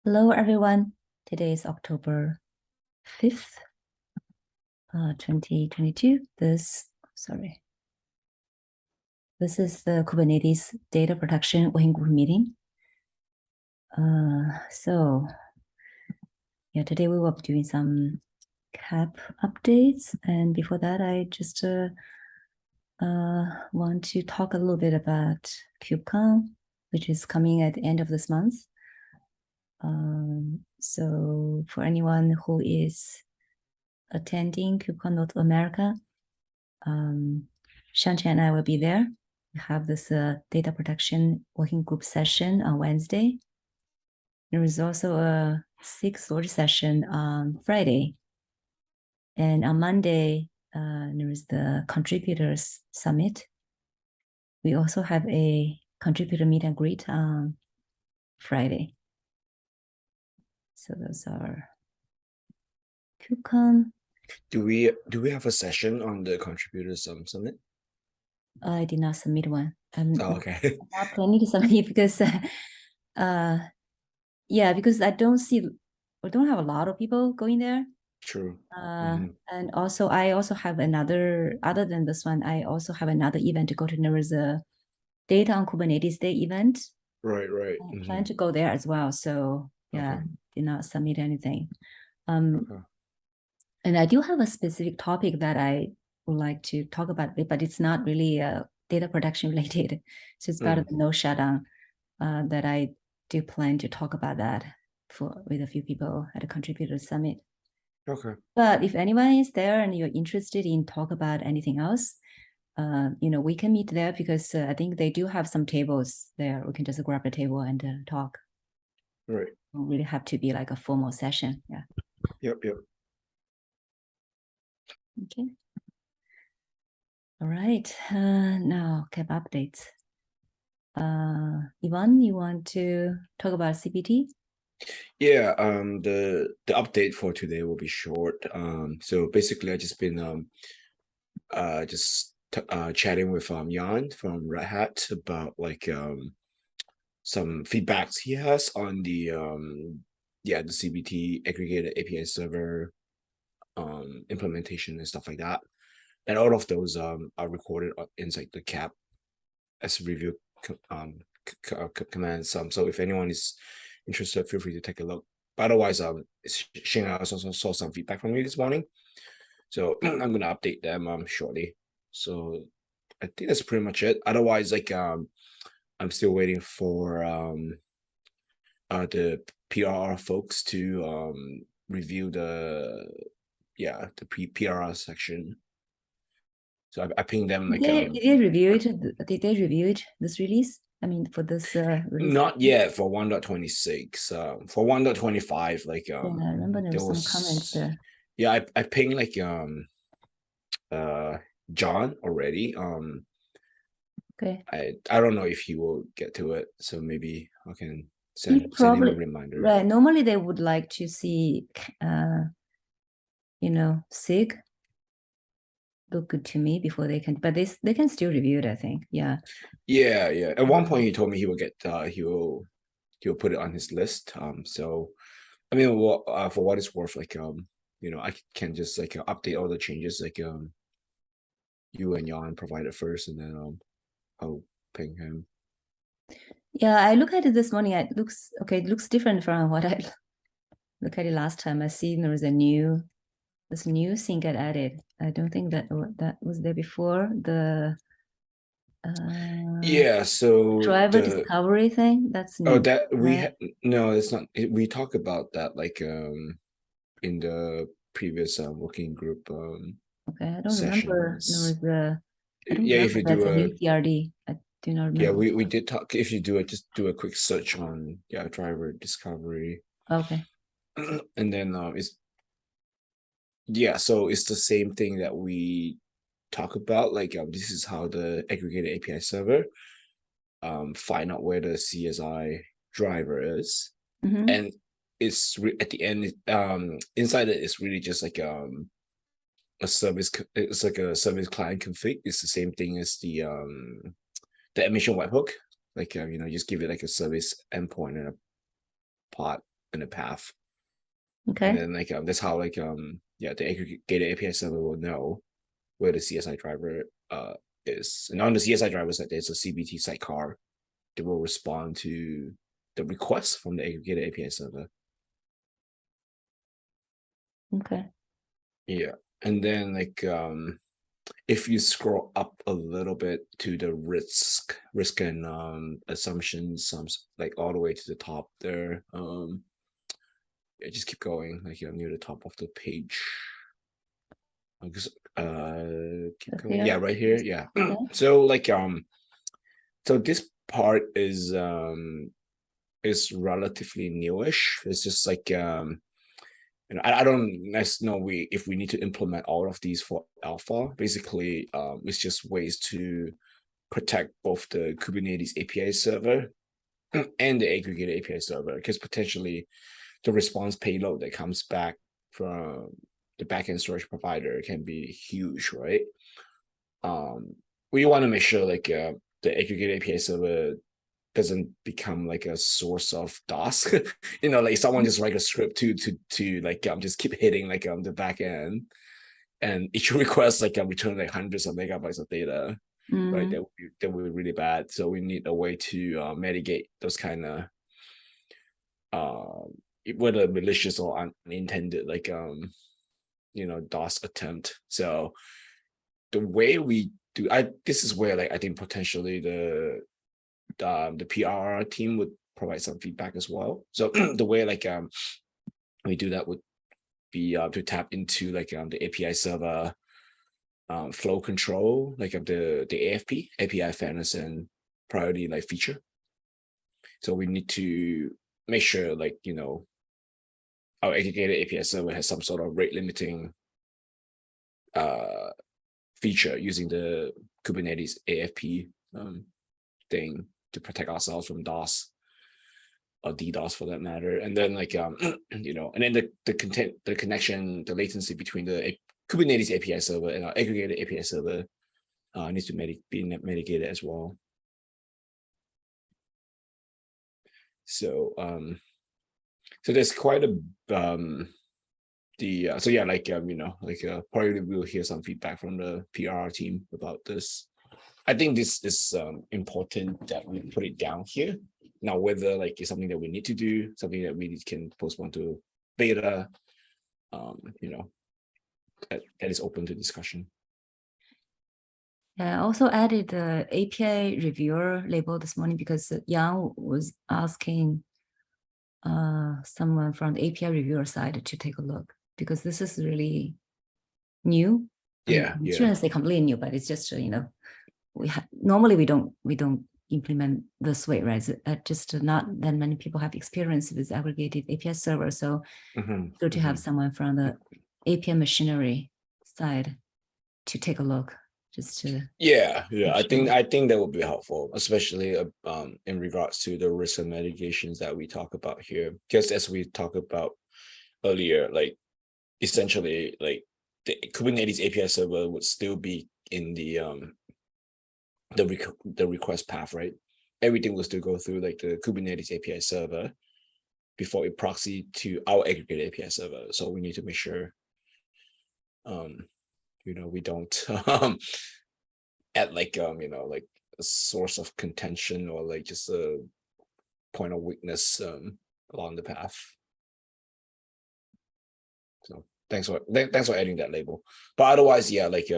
Hello, everyone. Today is October 5th, 2022. This is the Kubernetes data protection working group meeting. Today we will be doing some CAP updates. And before that, I just want to talk a little bit about KubeCon, which is coming at the end of this month. So for anyone who is attending KubeCon North America, Shanti and I will be there. We have this data protection working group session on Wednesday. There is also a SIG Storage session on Friday. And on Monday, there is the contributors summit. We also have a contributor meet and greet on Friday. So those are KubeCon. Do we have a session on the contributors summit? I did not submit one. Okay. I'm not planning to submit because because I don't have a lot of people going there. True. And also I also have another, other than this one, I also have another event to go to. There is a data on Kubernetes Day event. Right. I plan to go there as well. So Okay. did not submit anything. Okay. And I do have a specific topic that I would like to talk about, but it's not really data protection related. So it's part of the no shutdown that I do plan to talk about that with a few people at a contributor summit. Okay. But if anyone is there and you're interested in talk about anything else, we can meet there because I think they do have some tables there. We can just grab a table and talk. Right. It don't really have to be like a formal session. Yeah. Yep. Okay. All right. Now CAP updates. Ivan, you want to talk about CPT? Yeah. The update for today will be short. So basically, I just been chatting with Jan from Red Hat about some feedbacks he has on the CBT aggregated API server implementation and stuff like that. And all of those are recorded inside the CAP as review commands. So if anyone is interested, feel free to take a look. Otherwise, Xing, I also saw some feedback from you this morning, so I'm gonna update them shortly. So I think that's pretty much it. Otherwise, I'm still waiting for the PRR folks to review the PRR section. So I pinged them Did they review it? Did they review it, this release? I mean, for this release? Not yet for 1.26. For 1.25, I remember there was some comments there. Yeah, I pinged John already. Okay. I don't know if he will get to it, so maybe I can send him a reminder. Right. Normally they would like to see SIG look good to me before they can, but they can still review it, I think. Yeah. At one point he told me he will get he'll put it on his list. So I mean, for what it's worth, I can just update all the changes you and Jan provided first, and then I'll ping him. Yeah, I look at it this morning. It looks okay. It looks different from what I look at it last time. I see there was this new thing get added. I don't think that was there before. The so driver discovery thing. That's new. Oh, that we no, it's not. We talk about that in the previous working group. Okay, I don't sessions. remember. There was if you do a new CRD. I do not remember. Yeah, we did talk. If you do it, just do a quick search on driver discovery. Okay. And then so it's the same thing that we talk about. This is how the aggregated API server find out where the CSI driver is, and it's at the end inside it is really just like a service. It's like a service client config. It's the same thing as the admission webhook. Just give it like a service endpoint and a pod in a path. Okay. And then like that's how like yeah, the aggregated API server will know where the CSI driver is. And on the CSI driver side, there's a CBT sidecar that will respond to the request from the aggregated API server. Okay. Yeah. And then like if you scroll up a little bit to the risk and assumptions, like all the way to the top there, yeah, just keep going, like you're near the top of the page. Keep going. Here? Yeah, right here. Yeah. Okay. So like so this part is relatively newish. It's just like you know, I don't know if we need to implement all of these for alpha. Basically, it's just ways to protect both the Kubernetes API server and the aggregated API server, because potentially the response payload that comes back from the backend storage provider can be huge, right? We want to make sure like the aggregated API server doesn't become like a source of DOS. You know, like someone just write a script to like just keep hitting like the back end, and each request like return like hundreds of megabytes of data. Right, that would be really bad. So we need a way to mitigate those kind of whether malicious or unintended like you know, DOS attempt. So the way we do, this is where like I think potentially the PR team would provide some feedback as well. So the way like we do that would be to tap into like the API server flow control, like of the AFP, API fairness and priority like feature. So we need to make sure like, you know, our aggregated API server has some sort of rate limiting feature using the Kubernetes AFP thing to protect ourselves from DOS or DDoS for that matter. And then like you know, and then the connection, the latency between the Kubernetes API server and our aggregated API server needs to be mitigated as well. So so there's quite a so yeah, like you know, like probably we'll hear some feedback from the PR team about this. I think this is important that we put it down here. Now, whether like it's something that we need to do, something that we can postpone to beta, you know, that is open to discussion. I also added the API reviewer label this morning because Yang was asking someone from the API reviewer side to take a look, because this is really new. Yeah, I shouldn't say completely new, but it's just you know, normally we don't implement this way, right? Just not that many people have experience with aggregated API server, so good to have someone from the API machinery side to take a look, just to yeah. I think that would be helpful, especially in regards to the risk and mitigations that we talk about here. Just as we talked about earlier, like essentially like the Kubernetes API server would still be in the request path, right? Everything will still go through like the Kubernetes API server before it proxy to our aggregated API server. So we need to make sure you know, we don't add like you know, like a source of contention or like just a point of weakness along the path. So thanks for adding that label. But otherwise, yeah, like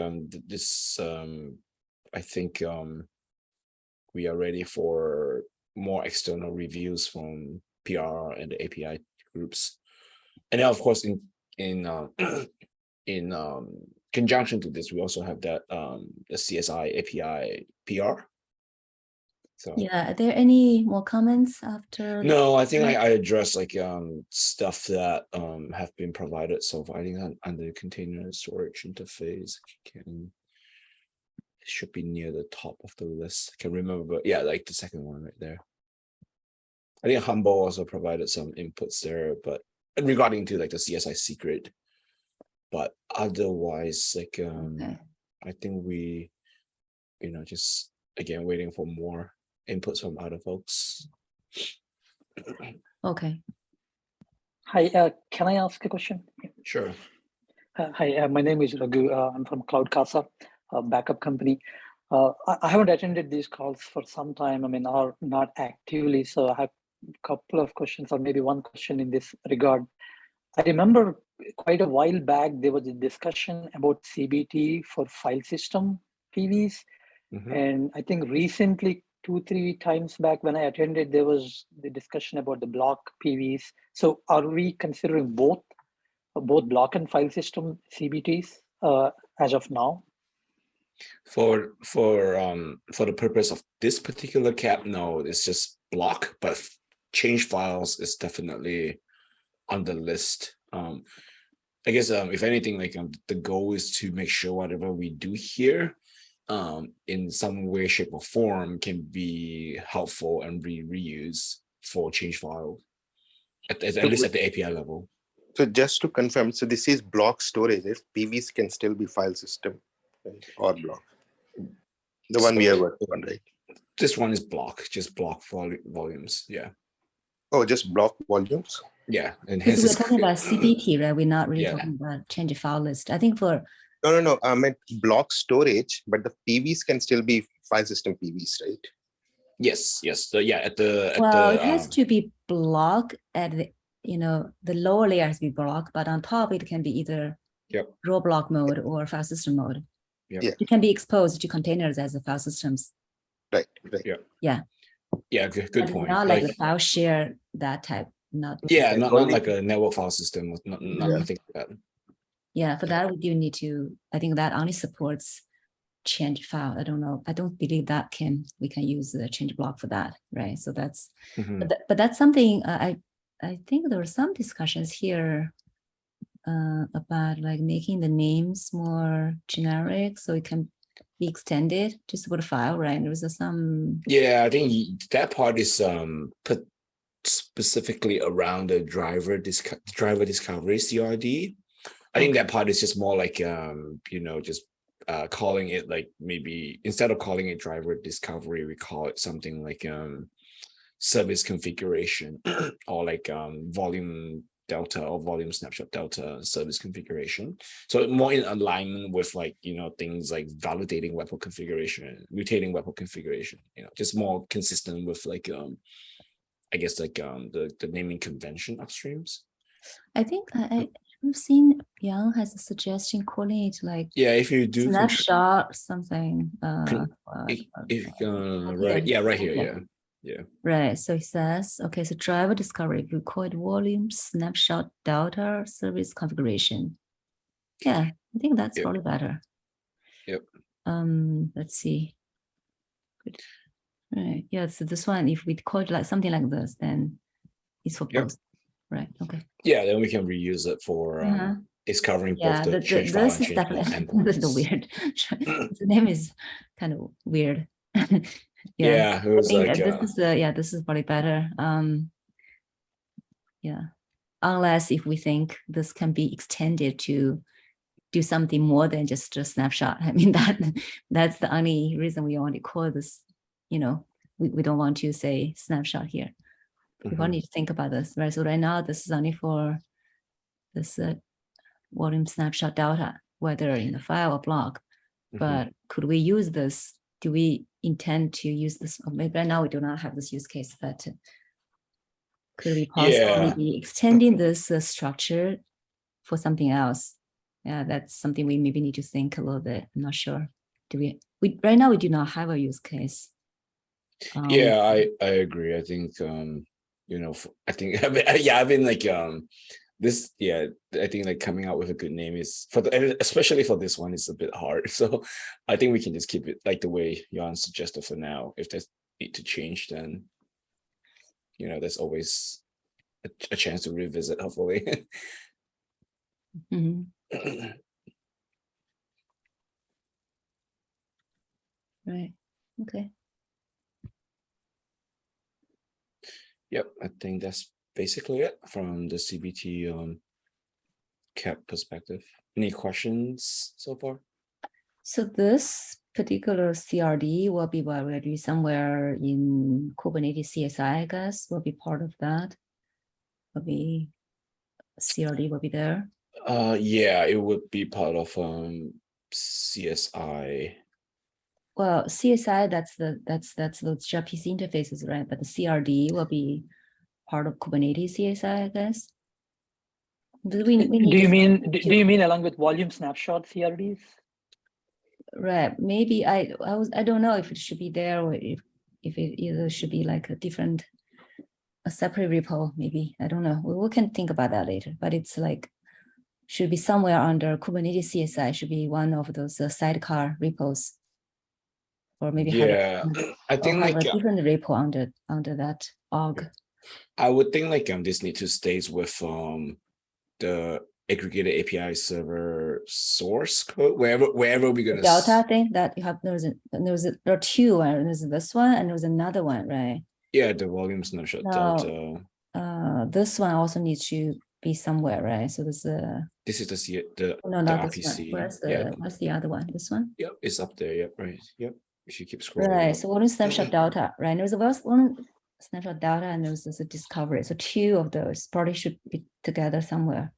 this I think we are ready for more external reviews from PR and the API groups. And then of course in conjunction to this, we also have that the CSI API PR. So yeah, are there any more comments after? No, I think I addressed like stuff that have been provided so far. I think under the container storage interface it should be near the top of the list. I can remember, but yeah, like the second one right there. I think Humble also provided some inputs there, but regarding to like the CSI secret. But otherwise, like I think we, you know, just again waiting for more inputs from other folks. Okay. Hi, can I ask a question? Sure. Hi, my name is Raghu. I'm from Cloud Casa, a backup company. I haven't attended these calls for some time. I mean, or not actively. So I have a couple of questions, or maybe one question in this regard. I remember quite a while back, there was a discussion about CBT for file system PVs. And I think recently, 2-3 times back when I attended, there was the discussion about the block PVs. So are we considering both block and file system CBTs as of now? For the purpose of this particular cap, no, it's just block, but change files is definitely on the list. I guess if anything, like the goal is to make sure whatever we do here in some way, shape, or form can be helpful and be reused for change file, at least at the API level. So just to confirm, so this is block storage. If PVs can still be file system, right? Or block. The one we are working on, right? This one is block, just block volumes. Yeah. Oh, just block volumes. Yeah, and hence we're talking about CBT, right? We're not really talking about change file list. I think for no, I meant block storage, but the PVs can still be file system PVs, right? Yes. So it has to be block at the the lower layer has to be block, but on top it can be either raw block mode or file system mode. It can be exposed to containers as a file systems. Right. Yeah, good point. Not like the file share, that type. Not like a network file system, nothing like that. Yeah, for that we do need to. I think that only supports change file. I don't know. I don't believe that we can use the change block for that, right? So that's but that's something I think there were some discussions here about like making the names more generic so it can be extended to support a file, right? There was some. Yeah, I think that part is put specifically around the driver discovery CRD. I think that part is just more like just calling it like maybe instead of calling it driver discovery, we call it something like service configuration or like volume delta or volume snapshot delta service configuration. So more in alignment with like things like validating webhook configuration, mutating webhook configuration, just more consistent with like I guess like the naming convention upstreams. I think I've seen Yang has a suggestion calling it like if you do snapshot something. right here. Right. So he says, okay, so driver discovery, we call it volume snapshot delta service configuration. Yeah, I think that's probably better. Let's see. Good. Right. Yeah, so this one, if we call it like something like this, then it's for both. Right. Okay. Yeah, then we can reuse it for it's covering both the change file and change block endpoints. This is the weird. The name is kind of weird. It was like this is probably better. Unless if we think this can be extended to do something more than just a snapshot. I mean that's the only reason we want to call this. We don't want to say snapshot here. We need to think about this, right? So right now this is only for this volume snapshot delta, whether in the file or block. But could we use this? Do we intend to use this? Or maybe right now we do not have this use case, but could we possibly be extending this structure for something else? Yeah, that's something we maybe need to think a little bit. I'm not sure. Do we right now we do not have a use case. I agree. I think I think I've been like this I think like coming out with a good name is especially for this one is a bit hard. So I think we can just keep it like the way Jan suggested for now. If there's need to change, then there's always a chance to revisit, hopefully. Right. Okay. Yep, I think that's basically it from the CBT cap perspective. Any questions so far? So this particular CRD will be already somewhere in Kubernetes CSI, I guess, will be part of that. Will be CRD will be there. Yeah, it would be part of CSI. Well, CSI, that's the gRPC interfaces, right? But the CRD will be part of Kubernetes CSI, I guess. Do you mean along with volume snapshot CRDs? Right. Maybe I don't know if it should be there or if it either should be like a separate repo, maybe. I don't know. We can think about that later, but it's like should be somewhere under Kubernetes CSI, should be one of those sidecar repos. Or maybe I think have like a different repo under that org. I would think like this need to stay with the aggregated API server source code wherever we're gonna Delta thing that you have there are two, and there's this one and there's another one, right? Yeah, the volume snapshot Delta. This one also needs to be somewhere, right? So this is the not RPC. This one. What's the other one? This one? Yep, it's up there. Yep, right. Yep. If you keep scrolling. Right. Up. So one is snapshot Delta, right? There's one snapshot Delta and there's a discovery. So two of those probably should be together somewhere.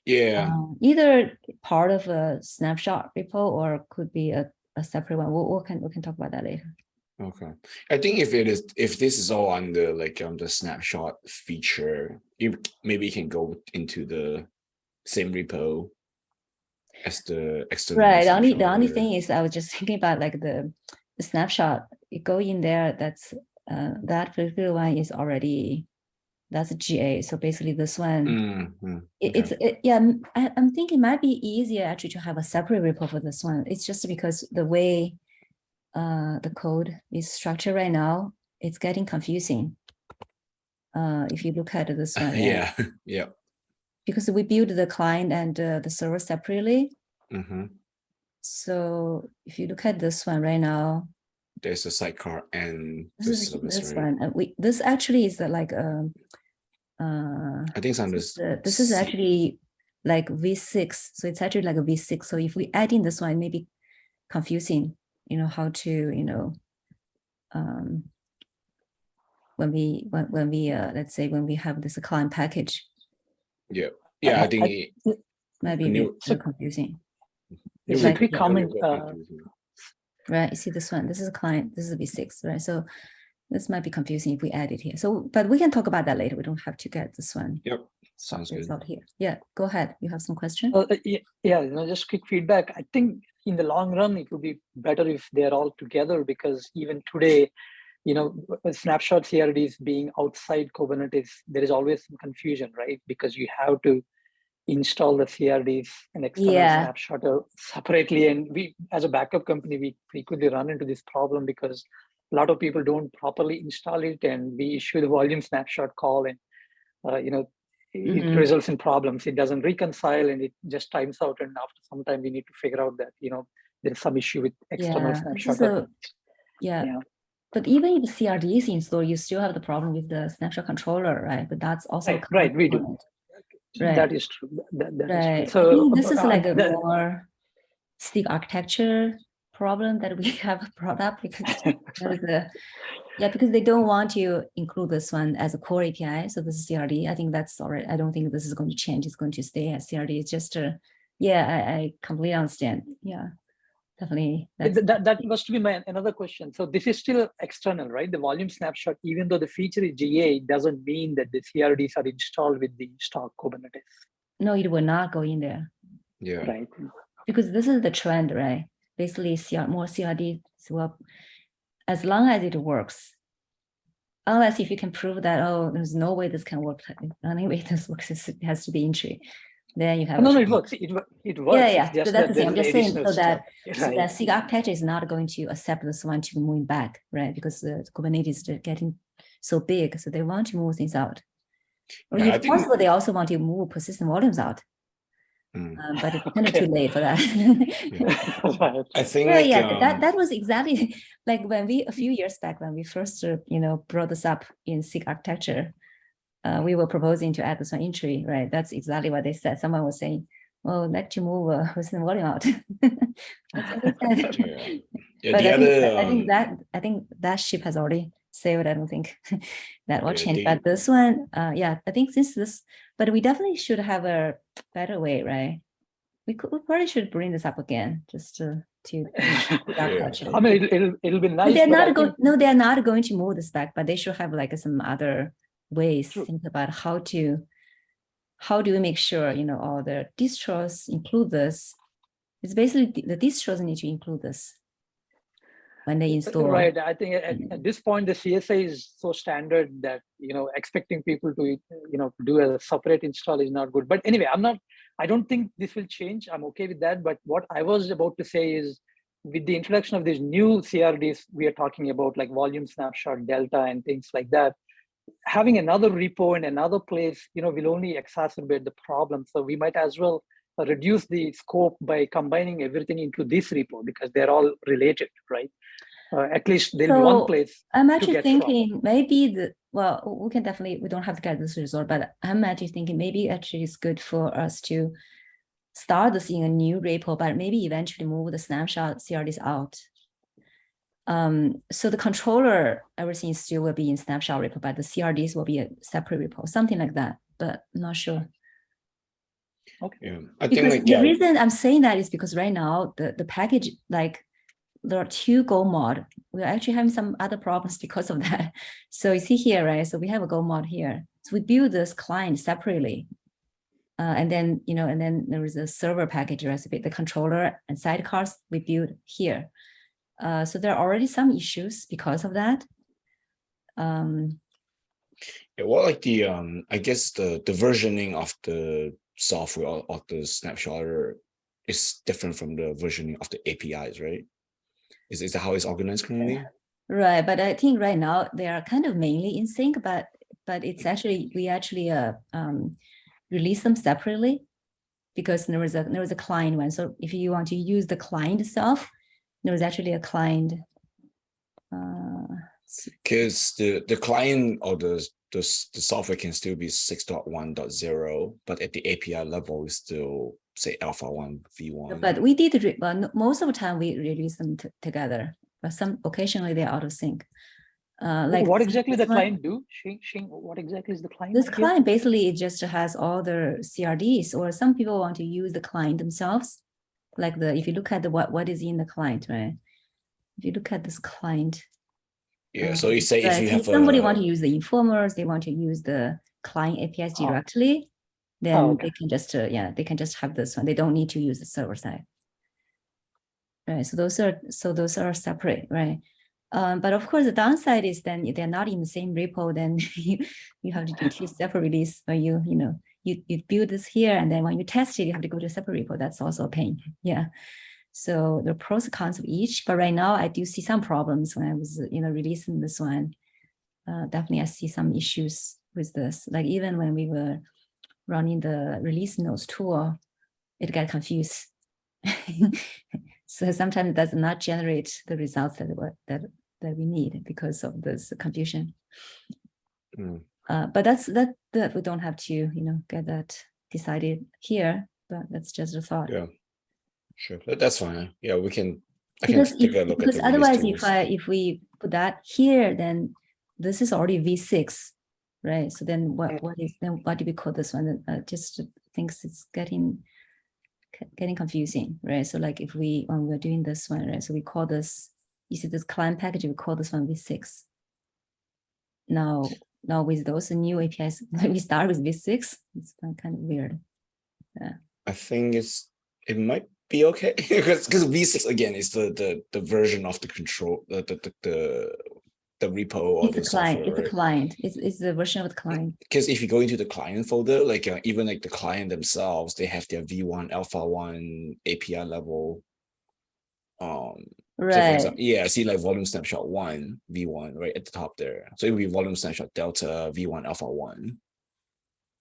Yeah. Either part of a snapshot repo or could be a separate one. We can talk about that later. Okay. I think if this is all under like the snapshot feature, maybe you can go into the same repo as the external. Right. The only thing is I was just thinking about like the snapshot. You go in there, that's that particular one is already that's a GA. So basically this one, I'm thinking it might be easier actually to have a separate repo for this one. It's just because the way the code is structured right now, it's getting confusing. If you look at this one. Yeah. Yeah. Because we build the client and the server separately. Mm-hmm. So if you look at this one right now, there's a sidecar and this right? one. This actually is like I think it's under this is actually like V6. So it's actually like a V6. So if we add in this one, it may be confusing, how to, when we let's say when we have this client package. Yeah. Yeah, I think it might be confusing. It's a quick comment. Right, you see this one. This is a client. This is a V6, right? So this might be confusing if we add it here. So, but we can talk about that later. We don't have to get this one. Yep, sounds good. Out here. Yeah, go ahead. You have some question? Yeah, just quick feedback. I think in the long run, it would be better if they're all together because even today, snapshot CRDs being outside Kubernetes, there is always some confusion, right? Because you have to install the CRDs and external snapshot separately. And we, as a backup company, we frequently run into this problem because a lot of people don't properly install it, and we issue the volume snapshot call, and it results in problems. It doesn't reconcile, and it just times out. And after some time, we need to figure out that there's some issue with external snapshot. But even if the CRD is installed, you still have the problem with the snapshot controller, right? But that's also right. We do. Right. That is true. That right. Is true. So I think this is like a more SIG architecture problem that we have brought up because because they don't want to include this one as a core API. So this is CRD. I think that's all right. I don't think this is going to change. It's going to stay as CRD. It's just I completely understand. Yeah. Definitely. That was to be another question. So this is still external, right? The volume snapshot, even though the feature is GA, it doesn't mean that the CRDs are installed with the stock Kubernetes. No, it will not go in there. Yeah. Right. Because this is the trend, right? Basically, more CRD swap, as long as it works. Unless if you can prove that, there's no way this can work. Anyway, this works. It has to be entry. Then you have no, it works. It works. Yeah. So that's the thing. I'm just saying so that SIG architecture is not going to accept this one to move back, right? Because the Kubernetes is getting so big, so they want to move things out. Or if possible, they also want to move persistent volumes out. But it's kind of too late for that. I think that was exactly like when a few years back when we first brought this up in SIG architecture. We were proposing to add this one entry, right? That's exactly what they said. Someone was saying, "Well, I'd like to move persistent volume out." But I think that ship has already save it. I don't think that will Yeah, change. But this one, yeah, I think but we definitely should have a better way, right? We probably should bring this up again just to I mean, it'll be nice. But they're but not no, they're not going to move this back, but they should have like some other ways. True. Think about how do we make sure, all the distros include this. It's basically the distros need to include this when they install. Right. I think at this point, the CSA is so standard that, expecting people to, do a separate install is not good. But anyway, I don't think this will change. I'm okay with that. But what I was about to say is, with the introduction of these new CRDs, we are talking about like volume snapshot, delta, and things like that. Having another repo in another place, will only exacerbate the problem. So we might as well reduce the scope by combining everything into this repo because they're all related, right? At least there'll be one place. I'm actually thinking maybe we don't have to get this result, but I'm actually thinking maybe actually it's good for us to start this in a new repo, but maybe eventually move the snapshot CRDs out. So the controller, everything still will be in snapshot repo, but the CRDs will be a separate repo, something like that, but I'm not sure. Okay. Yeah, I think the reason I'm saying that is because right now the package, like there are 2 Go mod. We're actually having some other problems because of that. So you see here, right? So we have a Go mod here. So we build this client separately. And then, and then there is a server package recipe, the controller and sidecars we build here. So there are already some issues because of that. Yeah, well, like the I guess the versioning of the software of the snapshotter is different from the versioning of the APIs, right? Is that how it's organized currently? Right, but I think right now they are kind of mainly in sync, but it's actually we release them separately because there was a client one. So if you want to use the client itself, there was actually a client. Because the client or the software can still be 6.1.0, but at the API level, we still say alpha 1 v1. But we did most of the time we release them together, but occasionally they're out of sync. Like what exactly the client do? Xing, what exactly is the client? This client basically it just has all the CRDs, or some people want to use the client themselves. Like if you look at what is in the client, right? If you look at this client. Yeah, so you say if you have somebody want to use the informers, they want to use the client APIs directly, then they can just they can just have this one. They don't need to use the server side. Right. So those are separate, right? But of course, the downside is then if they're not in the same repo, then you have to do 2 separate release where you build this here, and then when you test it, you have to go to a separate repo. That's also a pain. Yeah. So the pros and cons of each. But right now, I do see some problems when I was releasing this one. Definitely, I see some issues with this. Like even when we were running the release notes tool, it got confused. So sometimes it does not generate the results that we need because of this confusion. But that we don't have to get that decided here. But that's just a thought. Yeah, sure, that's fine. Yeah, I can take a look at the otherwise, if we put that here, then this is already V6, right? So then what do we call this one? Just thinks it's getting confusing, right? So like when we're doing this one, right? So we call this, you see this client package, we call this one V6. Now with those new APIs, we start with V6. It's kind of weird. Yeah. I think it might be okay because V6 again is the version of the control, the repo or the software. It's a client. It's the version of the client. Because if you go into the client folder, like even like the client themselves, they have their V1 alpha 1 API level. Right. So for example, I see like volume snapshot 1 V1 right at the top there. So it would be volume snapshot delta V1 alpha 1.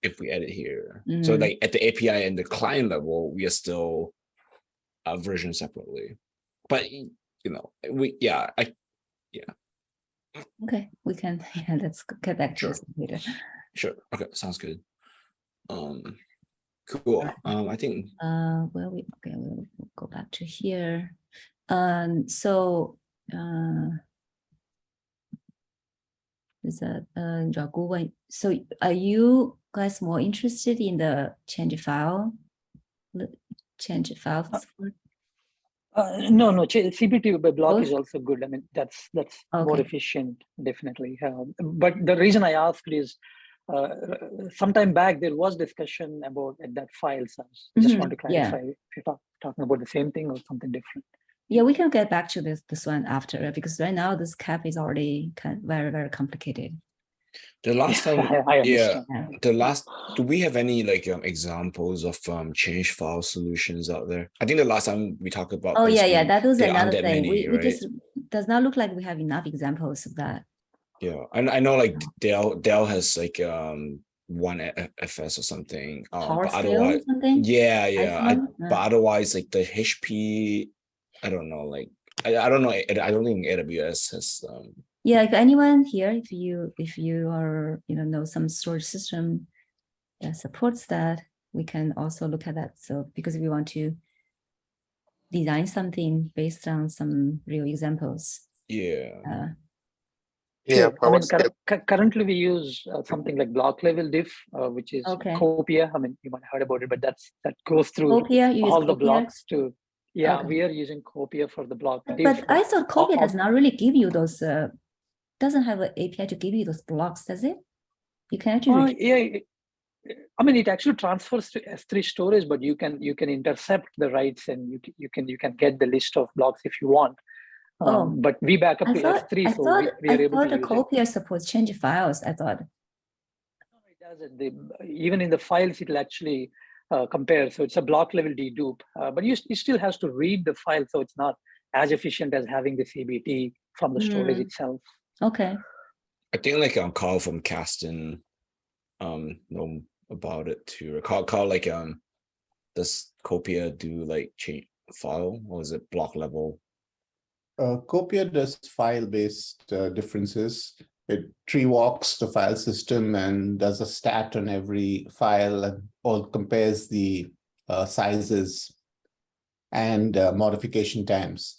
If we edit here, so like at the API and the client level, we are still version separately. But Okay, we can. Yeah, let's get back to this later. Sure. Okay, sounds good. Cool. I think. We'll go back to here. Is that Raghu? So are you guys more interested in the change file? No, CBT by block is Both? also good. I mean, that's Okay. more efficient, definitely. But the reason I asked is, sometime back there was discussion about that file size. Just want to clarify if you're talking about the same thing or something different. Yeah, we can get back to this one after, because right now this cap is already kind of very, very complicated. The last time, I understand. Do we have any like examples of change file solutions out there? I think the last time we talked about. Oh yeah, that was there another aren't that thing. many, We right? just does not look like we have enough examples of that. Yeah, and I know like Dell has like one FS or something. Power but scale otherwise, or something? but otherwise, like the HP, I don't know. Like I don't know. I don't think AWS has. Yeah, if anyone here, if you are know some storage system that supports that, we can also look at that. So because we want to design something based on some real examples. Yeah. Yeah, I mean, currently we use something like block level diff, which is Copia. I mean, you might have heard about it, but that goes through all the blocks to. Yeah, we are using Copia for the block diff. But I thought Copia does not really give you those. Doesn't have an API to give you those blocks, does it? You can actually. Yeah, I mean, it actually transfers to S3 storage, but you can intercept the writes and you can get the list of blocks if you want. But we back up to S3, so we are able to use it. I thought the Copia supports change files. I thought. No, it doesn't. Even in the files, it'll actually compare. So it's a block level dedupe, but it still has to read the file, so it's not as efficient as having the CBT from the storage itself. Okay. I think like Carl from Caston know about it too. Carl like does Copia do like change file, or is it block level? Copia does file-based differences. It tree walks the file system and does a stat on every file and or compares the sizes and modification times.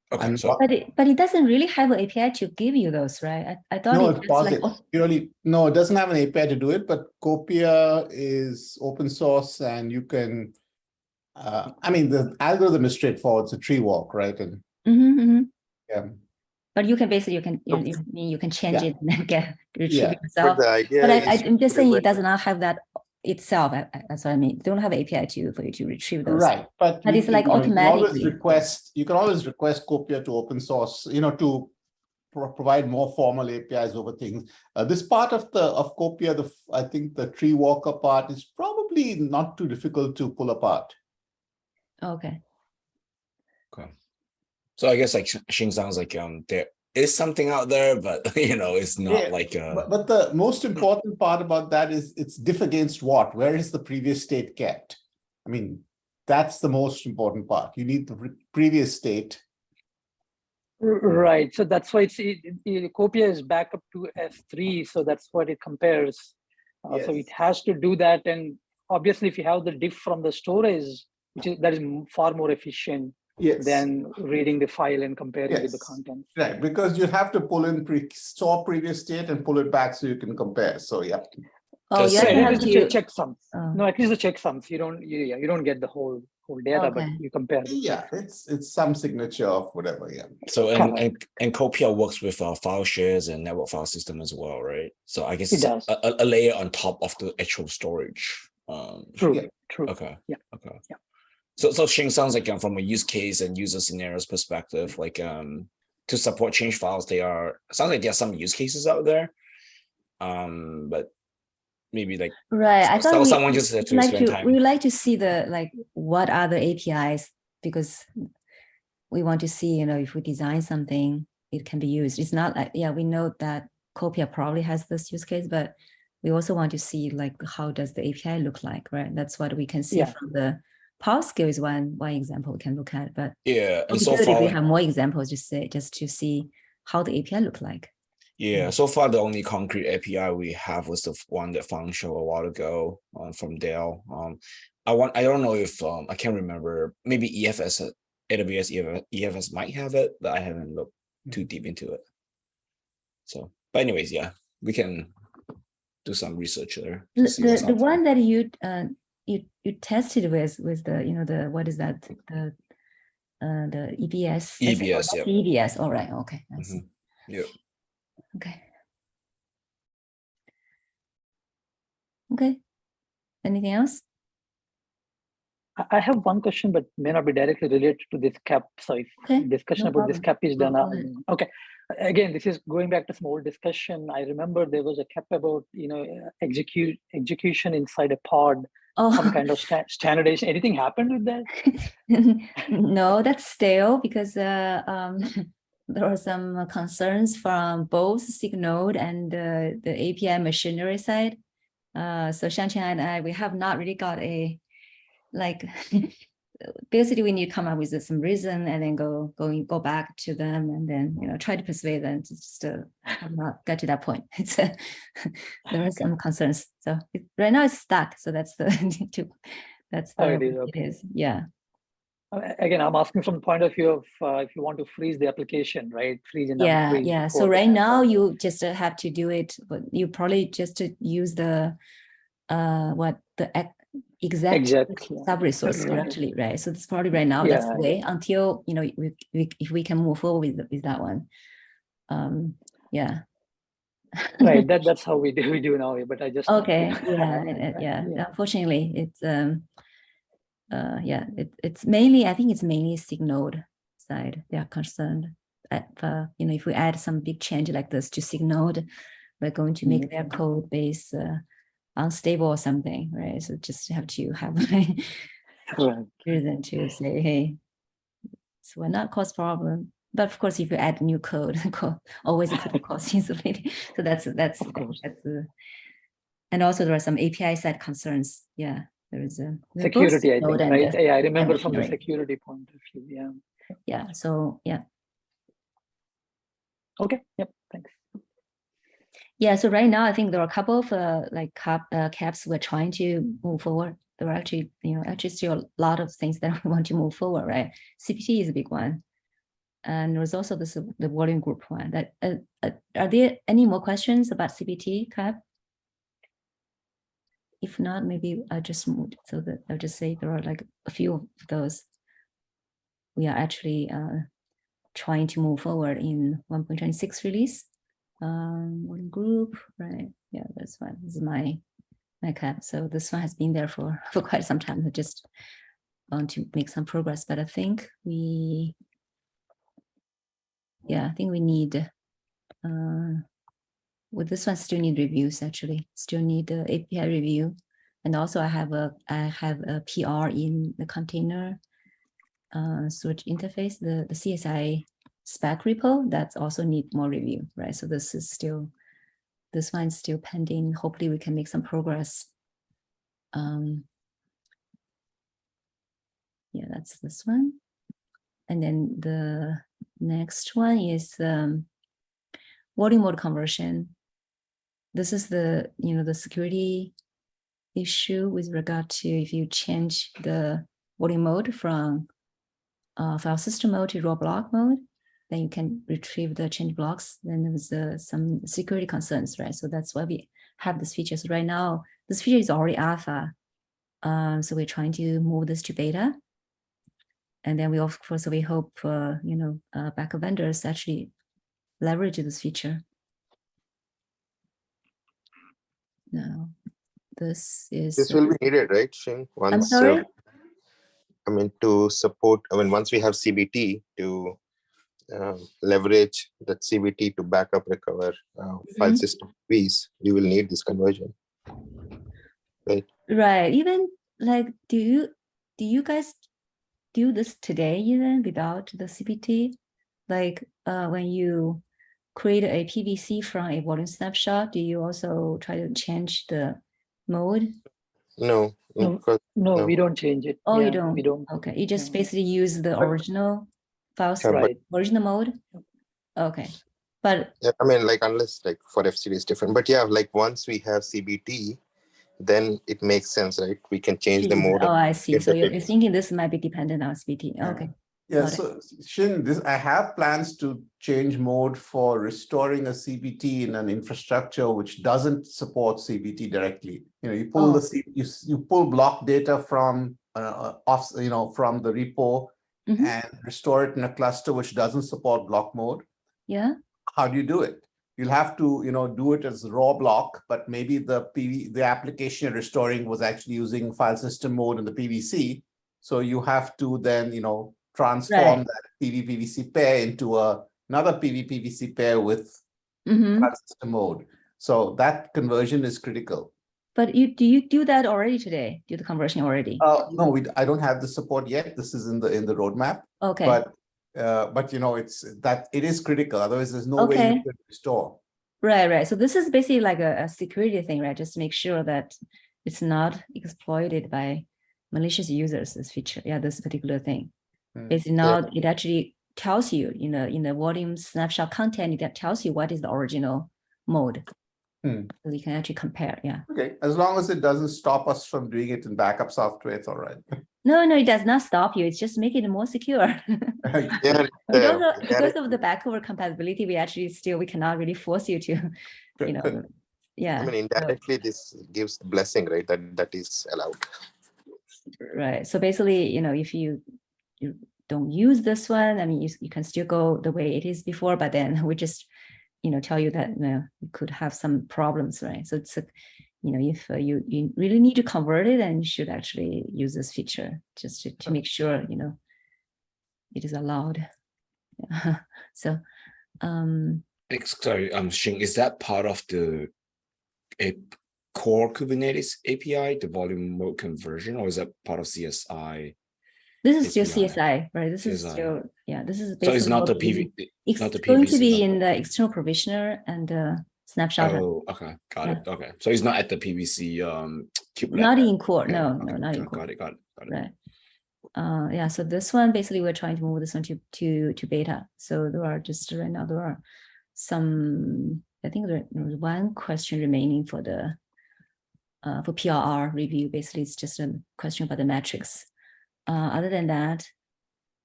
Okay, but it doesn't really have an API to give you those, right? I thought no, it doesn't have an API to do it, but Copia is open source and you can. I mean, the algorithm is straightforward. It's a tree walk, right? And yeah. But you can basically you can change it and then retrieve it yourself. But I'm just saying it does not have that itself. That's what I mean. Don't have API for you to retrieve those. Right, but it's like automatically. You can always request Copia to open source. To provide more formal APIs over things. This part of Copia, I think the tree walker part is probably not too difficult to pull apart. Okay. So I guess like Xing sounds like there is something out there, but it's not like But the most important part about that is it's diff against what? Where is the previous state kept? I mean, that's the most important part. You need the previous state. Right. So that's why Copia is back up to S3. So that's what it compares. So it has to do that. And obviously, if you have the diff from the storage, that is far more efficient than reading the file and comparing with the content. Right, because you have to pull in store previous state and pull it back so you can compare. So yeah. Oh, yeah, at least the checksums. No, at least the checksums. You don't get the whole data, but you compare. Yeah, it's some signature of whatever. Yeah. So and Copia works with file shares and network file system as well, right? So I guess it does. A layer on top of the actual storage. True. Okay. Yeah. Okay. Yeah. So Xing sounds like from a use case and user scenarios perspective, like to support change files, sounds like there are some use cases out there. But maybe like I thought someone just have to spend time. We would like to see what are the APIs, because we want to see, if we design something, it can be used. It's not like, we know that Copia probably has this use case, but we also want to see like how does the API look like, right? That's what we can see from the power scale is one example we can look at, but and so far we have more examples just to see how the API look like. Yeah, so far the only concrete API we have was the one that Fang showed a while ago from Dell. I don't know if I can't remember. Maybe AWS EFS might have it, but I haven't looked too deep into it. So, but anyways, yeah, we can do some research there. To see what's The out there. one that you tested with the, you know, the, what is that, the EBS? EBS, yeah. EBS. All right. Okay. I see. Yeah. Okay. Okay. Anything else? I have one question, but may not be directly related to this cap. So if discussion no about this problem. cap is done, Go ahead. okay. Again, this is going back to some old discussion. I remember there was a cap about, you know, execution inside a pod, some kind of standardization. Anything happened with that? No, that's stale because there are some concerns from both SIG node and the API machinery side. So Shangqing and I, we have not really got a, like, basically we need to come up with some reason and then go back to them and then, you know, try to persuade them to just have not get to that point. It's there are some concerns. So right now it's stuck. So that's the that's the it is. Yeah. Again, I'm asking from the point of view of if you want to freeze the application, right? Freeze and unfreeze. Yeah. So right now you just have to do it, but you probably just use the exact sub-resource directly, right? So it's probably right now that's the way until, you know, if we can move forward with that one. Yeah. Right. That's how we do now. But I just okay. Yeah. Unfortunately, it's it's mainly, I think it's mainly SIG node side. They are concerned at you know, if we add some big change like this to SIG node, we're going to make their code base unstable or something, right? So just have to have reason to say, hey, so will not cause problem. But of course, if you add new code, always could cause instability. So that's and also there are some API side concerns. Yeah, there is a security, I think, right? Yeah, I remember from the security point of view. Yeah. Yeah. So yeah. Okay. Yep. Thanks. Yeah, so right now I think there are a couple of caps we're trying to move forward. There are actually, you know, still a lot of things that we want to move forward, right? CPT is a big one, and there's also the volume group one. That are there any more questions about CPT cap? If not, maybe I just moved so that I'll just say there are like a few of those we are actually trying to move forward in 1.26 release. One group, right? Yeah, that's one. This is my cap. So this one has been there for quite some time. I just want to make some progress, but I think we need with this one still need reviews, actually. Still need the API review. And also I have a PR in the container storage interface, the CSI spec repo that's also need more review, right? So this one's still pending. Hopefully we can make some progress. Yeah, that's this one. And then the next one is volume mode conversion. This is the, you know, the security issue with regard to if you change the volume mode from file system mode to raw block mode, then you can retrieve the change blocks. Then there's some security concerns, right? So that's why we have this feature. So right now, this feature is already alpha. So we're trying to move this to beta. And then we, of course, we hope, you know, backup vendors actually leverage this feature. Now, this will be needed, right, Xing? Once, I'm sorry? I mean, to support, I mean, once we have CBT to leverage that CBT to backup recover file system fees, we will need this conversion. Right. Right. Even like, do you guys do this today even without the CBT? Like when you create a PVC from a volume snapshot, do you also try to change the mode? No, we don't change it. Oh, yeah, you don't? We don't. Okay, you just basically use the original files, right? Original mode. Okay, but yeah, I mean, like unless like for FCD is different, but yeah, like once we have CBT, then it makes sense, right? We can change the mode. Oh, I see. So you're thinking this might be dependent on CBT. Okay. Yeah, Got it. so Xing, I have plans to change mode for restoring a CBT in an infrastructure which doesn't support CBT directly. You pull you pull block data from from the repo and restore it in a cluster which doesn't support block mode. Yeah. How do you do it? You'll have to do it as raw block, but maybe the application you're restoring was actually using file system mode in the PVC. So you have to then transform that PV-PVC pair into another PV-PVC pair with file system mode. So that conversion is critical. But do you do that already today? Do the conversion already? No, I don't have the support yet. This is in the roadmap. Okay. But it is critical. Otherwise, there's no way you could restore. Right. So this is basically like a security thing, right? Just to make sure that it's not exploited by malicious users. This feature, this particular thing. Basically, now it actually tells you in the volume snapshot content that tells you what is the original mode. So you can actually compare. Yeah. Okay. As long as it doesn't stop us from doing it in backup software, it's all right. No, it does not stop you. It's just make it more secure. Because of the backward compatibility, we cannot really force you to, yeah. I mean, indirectly, this gives blessing, right? That is allowed. Right. So basically, if you don't use this one, I mean, you can still go the way it is before, but then we just, tell you that you could have some problems, right? So it's if you really need to convert it, then you should actually use this feature just to make sure it is allowed. Yeah. So sorry, Xing, is that part of the core Kubernetes API, the volume mode conversion, or is that part of CSI? This is still CSI, right? This is still, this is basically. So it's not the PV. It's not the going PVC, to be in the external provisioner and snapshot. Oh, okay, got it. Okay, so it's not at the PVC kubelet. Not in core. Okay. No, Okay. not in core. Got it. Right. So this one basically we're trying to move this one to beta. So there are some. I think there was one question remaining for the for PRR review. Basically, it's just a question about the metrics. Other than that,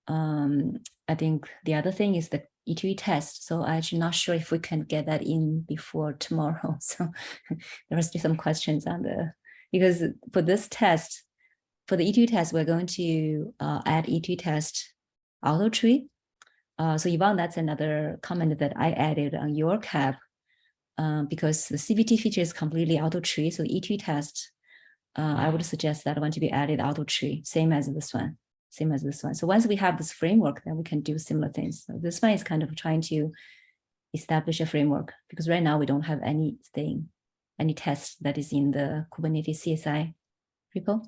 I think the other thing is the E2E test. So I'm actually not sure if we can get that in before tomorrow. So there must be some questions on because for this test, for the E2E test, we're going to add E2E test auto tree. So Yvonne, that's another comment that I added on your cap because the CVT feature is completely auto tree. So E2E test, I would suggest that one to be added auto tree, same as this one. So once we have this framework, then we can do similar things. So this one is kind of trying to establish a framework because right now we don't have any test that is in the Kubernetes CSI repo.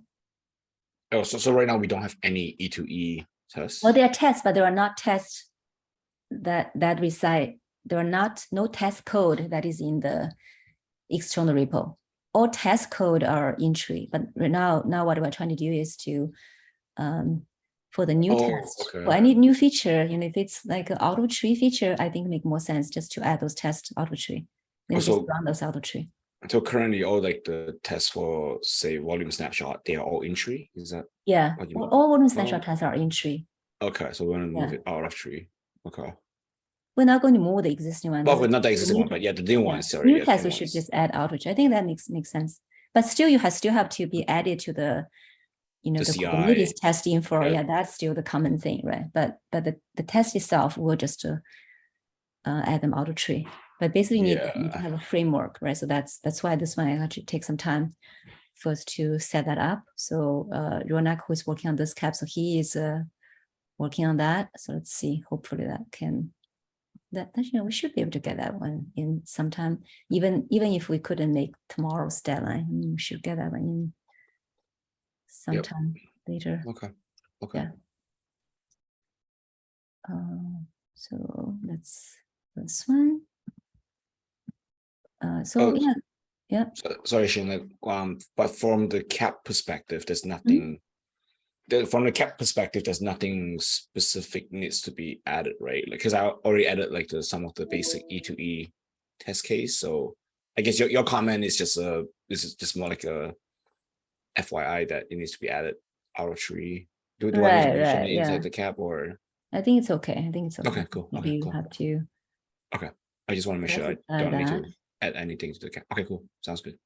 Oh, so right now we don't have any E2E tests. Well, there are tests, but there are not tests that reside. There are no test code that is in the external repo. All test code are in tree, but right now what we're trying to do is to for the new test, for any new feature, if it's like an auto tree feature, I think it makes more sense just to add those tests auto tree. Then just run those auto tree. So currently all like the tests for say volume snapshot, they are all in tree. Is that all volume snapshot tests are in tree. Okay, so we're gonna move it out of tree. Okay. We're not going to move the existing one. Well, not the existing one, but the new one. Sorry, new test we should just add auto tree. I think that makes sense. But still, you still have to be added to the the Kubernetes testing for that's still the common thing, right? But the test itself will just add them auto tree. But basically, you need to have a framework, right? So that's why this one actually takes some time for us to set that up. So Ronak, who is working on this cap, so he is working on that. So let's see. Hopefully that can. That we should be able to get that one in sometime. Even if we couldn't make tomorrow's deadline, we should get that one in sometime later. Okay. Yeah. So that's this one. Sorry, Xing. But from the cap perspective, there's nothing. From the cap perspective, there's nothing specific needs to be added, right? Because I already added like some of the basic E2E test case. So I guess your comment is just this is just more like a FYI that it needs to be added out of tree. Do I need to mention it inside the cap or? I think it's okay. I think it's okay. Okay, cool. Maybe Okay, you cool. have to. Okay. I just want to make sure I specify don't need that. to add anything to the account. Okay, cool. Sounds good.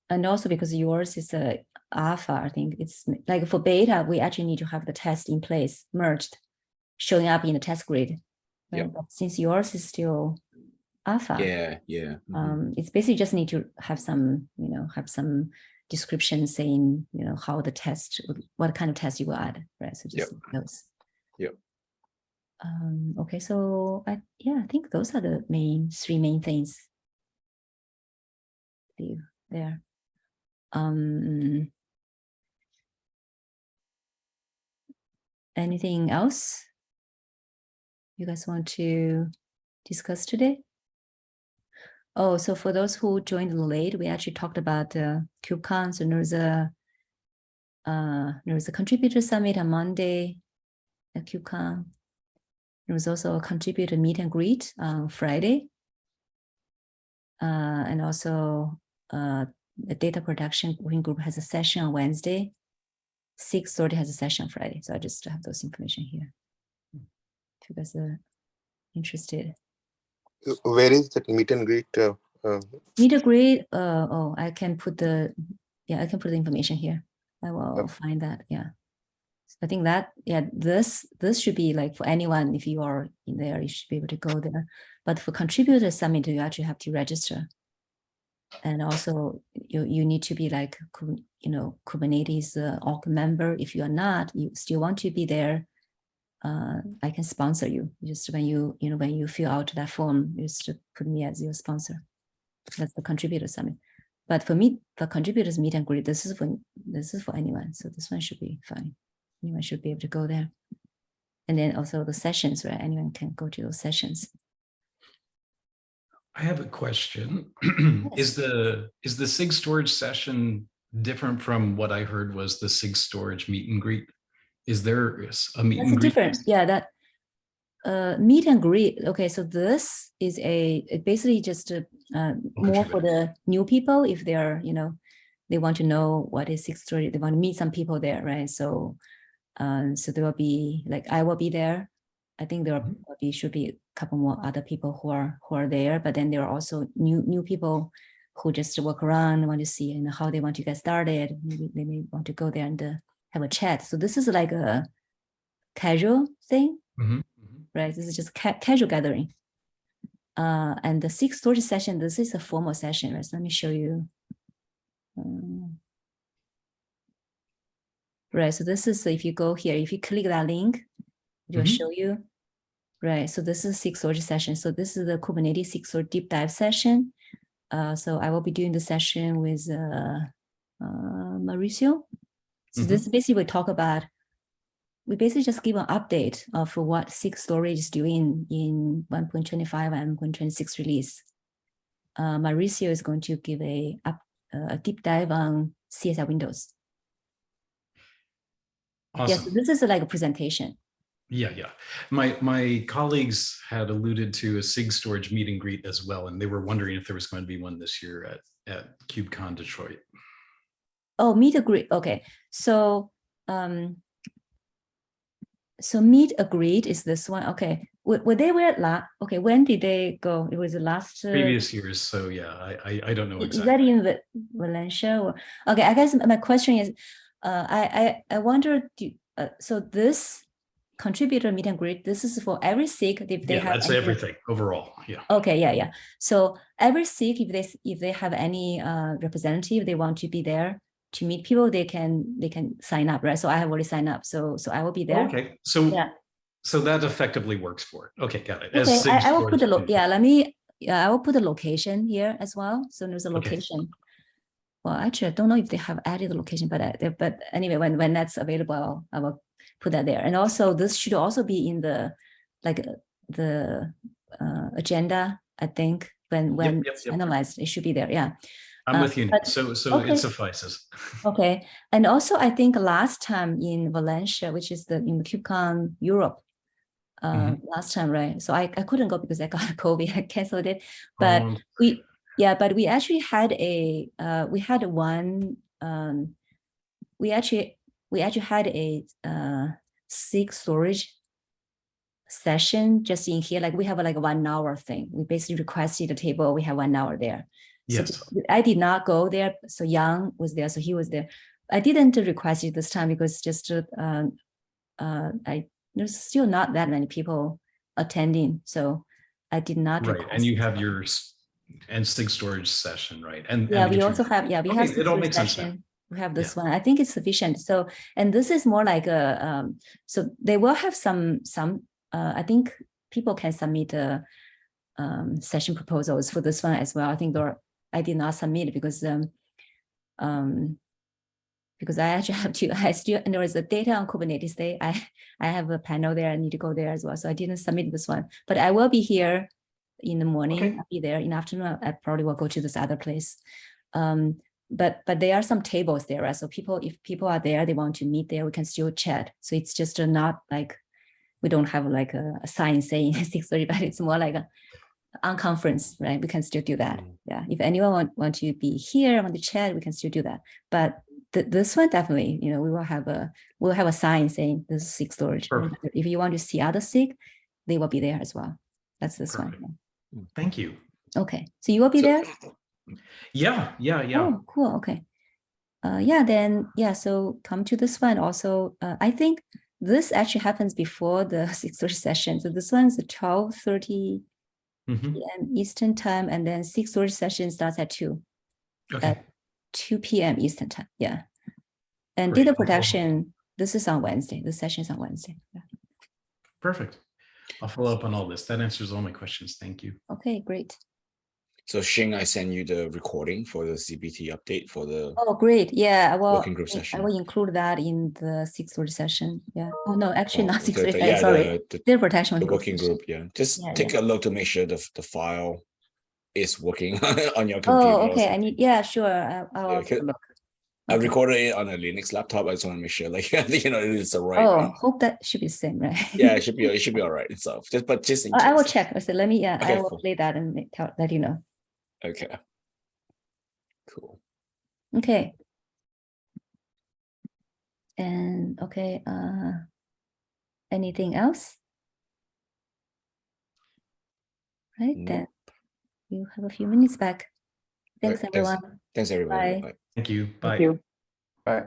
And also because yours is a alpha, I think it's like for beta, we actually need to have the test in place, merged, showing up in the test grid. Right? Yep. But since yours is still alpha, Yeah. Mhm. It's basically just need to have some, have some description saying, how the test, what kind of test you will add, right? So just those. Yep. Okay, so I think those are the three main things there. Anything else you guys want to discuss today? Oh, so for those who joined late, we actually talked about KubeCon. So there was a contributor summit on Monday at KubeCon. There was also a contributor meet and greet on Friday. And also the data production working group has a session on Wednesday. SIG Storage has a session on Friday. So I just have those information here. If you guys are interested. Where is that meet and greet? Meet and greet. I can put the information here. I will find that. Yeah. So I think that this should be like for anyone. If you are in there, you should be able to go there. But for contributor summit, you actually have to register. And also you need to be like Kubernetes org member. If you are not, you still want to be there, I can sponsor you. Just when you fill out that form, you just put me as your sponsor. That's the contributor summit. But for me, the contributors meet and greet, this is for anyone. So this one should be fine. Anyone should be able to go there. And then also the sessions, right? Anyone can go to those sessions. I have a question. Is the SIG Storage session different from what I heard was the SIG Storage meet and greet? Is there a meet and greet? Different. Yeah, that meet and greet. Okay, so this is basically just more for the new people if they are, they want to know what is SIG Storage. They want to meet some people there, right? So, so there will be I will be there. I think there should be a couple more other people who are there, but then there are also new people who just walk around, want to see how they want to get started. Maybe they may want to go there and have a chat. So this is like a casual thing, right? This is just casual gathering. And the SIG Storage session, this is a formal session, right? So let me show you. Right, so this is, if you go here, if you click that link, it will show you. Right, so this is SIG Storage session. So this is the Kubernetes SIG Storage deep dive session. So I will be doing the session with Mauricio. So this basically we basically just give an update of what SIG Storage is doing in 1.25 and 1.26 release. Mauricio is going to give a deep dive on CSI Windows. Awesome. Yes, this is like a presentation. Yeah. My colleagues had alluded to a SIG Storage meet and greet as well, and they were wondering if there was going to be one this year at KubeCon Detroit. Oh, meet and greet. Okay, so so meet and greet is this one. Okay, were they okay, when did they go? It was the last previous years. So yeah, I don't know exactly. Is that in Valencia? Or, okay, I guess my question is, I wonder. So this contributor meet and greet, this is for every SIG if they have. That's everything overall. Yeah. Okay. Yeah. So every SIG, if they have any representative, they want to be there to meet people, they can sign up, right? So I have already signed up, so I will be there. Okay. So yeah. So that effectively works for it. Okay, got it. Okay, I will put I will put the location here as well. So there's a location. Okay. Well, actually, I don't know if they have added the location, but anyway, when that's available, I will put that there. And also, this should also be in the agenda. I think when analyzed, it should be there. Yeah. I'm with you. So okay. It suffices. Okay. And also, I think last time in Valencia, which is in KubeCon Europe, last time, right? So I couldn't go because I got COVID. I canceled it. But we actually had we actually had a SIG Storage session just in here. Like we have like a 1 hour thing. We basically requested a table. We have 1 hour there. Yes. So I did not go there. So Yang was there. So he was there. I didn't request it this time because just there's still not that many people attending. So I did not. Right. request And you it. have your SIG storage session, right? And Yeah, and we get also your- have, yeah, we Okay, have it all secret makes sense now. session. We have this one. I think it's sufficient. So, and this is more like a, so they will have some, I think people can submit session proposals for this one as well. I think I did not submit because I actually have to, and there is a data on Kubernetes day. I have a panel there. I need to go there as well. So I didn't submit this one, but I will be here in the morning. Okay. I'll be there in the afternoon. I probably will go to this other place. But there are some tables there, right? So if people are there, they want to meet there, we can still chat. So it's just not like, we don't have like a sign saying 6:30, but it's more like a on conference, right? We can still do that. Yeah. If anyone want to be here, want to chat, we can still do that. But this one definitely, we will have a sign saying this is SIG storage. Perfect. If you want to see other SIG, they will be there as well. That's this Perfect. one. Thank you. Okay. So you will be there? Yeah. Oh, cool. Okay. So come to this one also. I think this actually happens before the 6:30 session. So this one's 12:30 Mhm. p.m. Eastern time, and then 6:30 session starts at 2. Okay. At 2 p.m. Eastern time. Yeah. And Great. data protection, this is on Wednesday. The session is on Wednesday. Yeah. Perfect. I'll follow up on all this. That answers all my questions. Thank you. Okay, great. So Xing, I send you the recording for the CBT update for the Oh, great. Yeah, working group I session. will include that in the 6:30 session. Yeah. Oh no, actually not the- 6:30. yeah, Sorry. the Data protection the working working group. Yeah, just Yeah, take a look to make sure the file is working on your computer. Oh, or okay. something. Sure. I'll Yeah, take a look. I Okay. recorded it on a Linux laptop. I just want to make sure, like, it is the right. Oh, hope that should be the same, right? Yeah, it should be all right itself. Just in case. I will check. I said, let me. Okay, I will cool. play that and let you know. Okay. Cool. Okay. And okay. Anything else? Right Nope. then, you have a few minutes back. Thanks, Right, everyone. Thanks everybody. Bye. Bye. Thank you. Bye. Thank you. Bye.